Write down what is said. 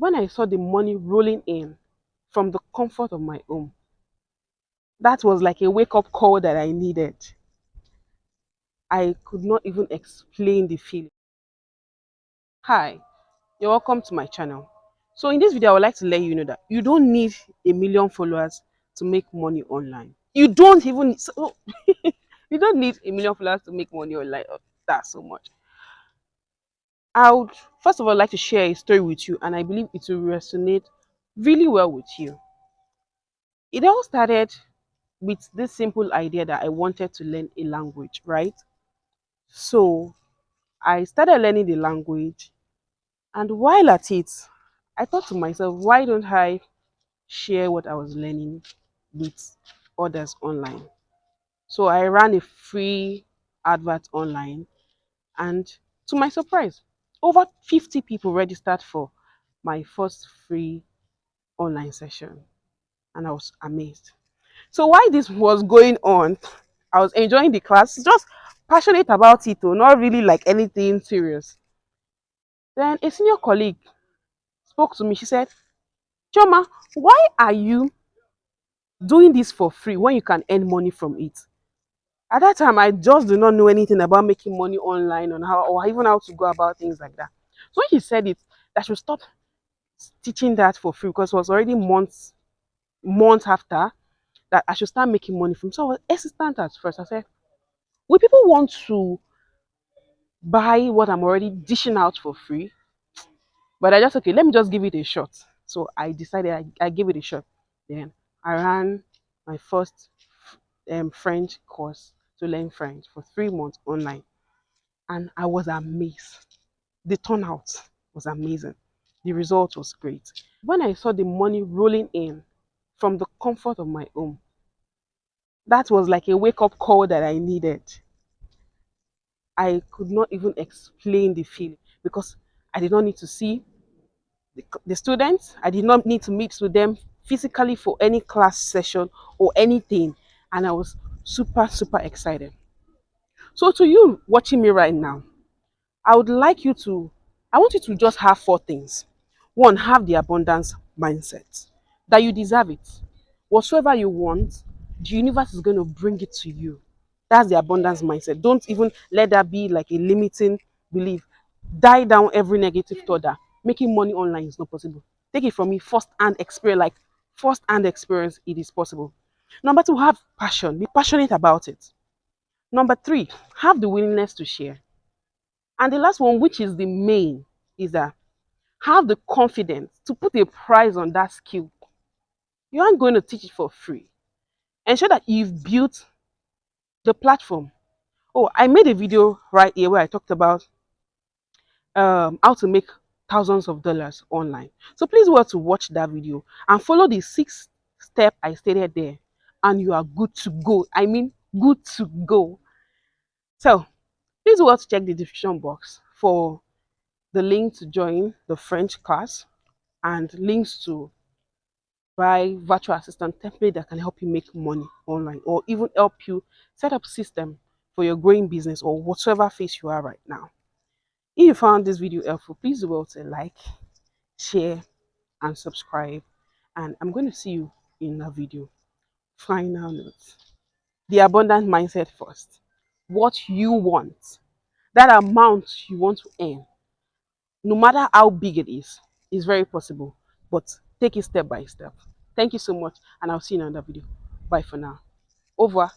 When I saw the money rolling in from the comfort of my home, that was like a wake up call that I needed. I could not even explain the feeling. Hi, you're welcome to my channel. So in this video, I would like to let you know that you don't need a million followers to make money online. You don't even so you don't need a million followers to make money online. Oh, that's so much. I would first of all like to share a story with you, and I believe it will resonate really well with you. It all started with this simple idea that I wanted to learn a language, right? So I started learning the language, and while at it, I thought to myself, why don't I share what I was learning with others online? So I ran a free advert online, and to my surprise, over 50 people registered for my first free online session, and I was amazed. So while this was going on, I was enjoying the class, just passionate about it, though, not really like anything serious. Then a senior colleague spoke to me. She said, Choma, why are you doing this for free when you can earn money from it? At that time, I just do not know anything about making money online on how or even how to go about things like that. So when she said it, that she would stop teaching that for free because it was already months after that I should start making money from. So I was hesitant at first. I said, will people want to buy what I'm already dishing out for free? But I just okay, let me just give it a shot. So I decided I gave it a shot. Then I ran my first French course to learn French for 3 months online, and I was amazed. The turnout was amazing. The result was great. When I saw the money rolling in from the comfort of my home, that was like a wake up call that I needed. I could not even explain the feeling because I did not need to see the students. I did not need to meet with them physically for any class session or anything. And I was super excited. So to you watching me right now, I would like you to, I want you to just have four things. One, have the abundance mindset that you deserve it. Whatsoever you want, the universe is going to bring it to you. That's the abundance mindset. Don't even let that be like a limiting belief. Die down every negative thought that making money online is not possible. Take it from me, first hand experience, like first hand experience, it is possible. Number two, have passion. Be passionate about it. Number three, have the willingness to share. And the last one, which is the main, is that have the confidence to put a price on that skill. You aren't going to teach it for free. Ensure that you've built the platform. Oh, I made a video right here where I talked about how to make thousands of dollars online. So please want to watch that video and follow the 6 step I stated there, and you are good to go. I mean, good to go. So please want to check the description box for the link to join the French class and links to buy virtual assistant template that can help you make money online or even help you set up system for your growing business or whatever phase you are right now. If you found this video helpful, please do well to like, share, and subscribe. And I'm going to see you in a video. Final note. The abundant mindset first. What you want, that amount you want to earn, no matter how big it is very possible. But take it step by step. Thank you so much, and I'll see you in another video. Bye for now. Over.